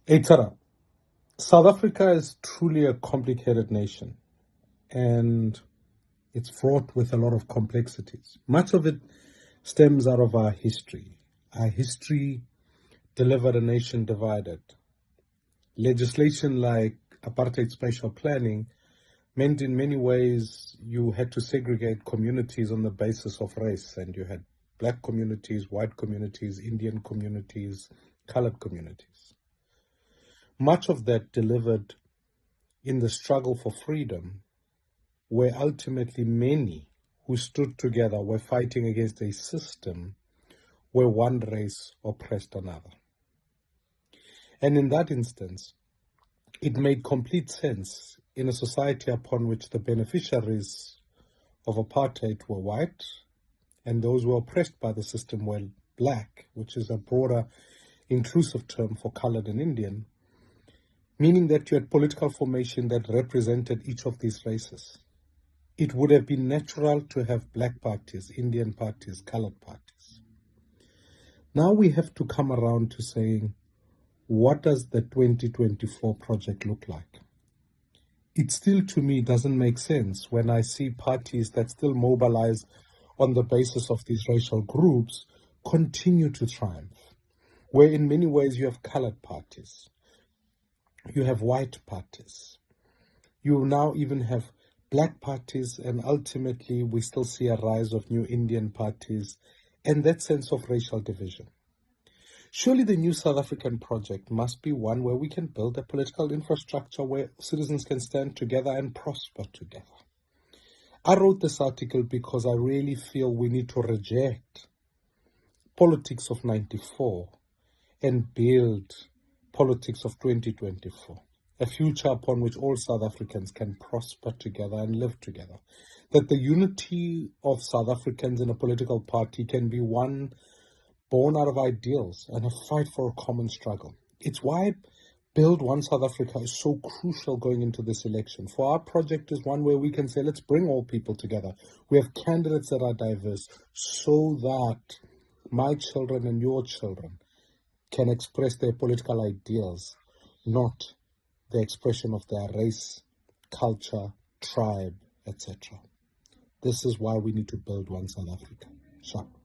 Eitara, South Africa is truly a complicated nation and it's fraught with a lot of complexities. Much of it stems out of our history. Our history delivered a nation divided. Legislation like apartheid spatial planning meant in many ways you had to segregate communities on the basis of race, and you had black communities, white communities, Indian communities, colored communities. Much of that delivered in the struggle for freedom, where ultimately many who stood together were fighting against a system where one race oppressed another. And in that instance, it made complete sense in a society upon which the beneficiaries of apartheid were white and those who were oppressed by the system were black, which is a broader inclusive term for colored and Indian, meaning that you had political formation that represented each of these races. It would have been natural to have black parties, Indian parties, colored parties. Now we have to come around to saying, what does the 2024 project look like? It still, to me, doesn't make sense when I see parties that still mobilize on the basis of these racial groups continue to triumph, where in many ways you have colored parties, you have white parties, you now even have black parties, and ultimately we still see a rise of new Indian parties and that sense of racial division. Surely the new South African project must be one where we can build a political infrastructure where citizens can stand together and prosper together. I wrote this article because I really feel we need to reject politics of 94 and build politics of 2024. A future upon which all South Africans can prosper together and live together. That the unity of South Africans in a political party can be one born out of ideals and a fight for a common struggle. It's why Build One South Africa is so crucial going into this election. For our project is one where we can say, let's bring all people together. We have candidates that are diverse so that my children and your children can express their political ideals, not the expression of their race, culture, tribe, etc. This is why we need to build one South Africa. Sharp.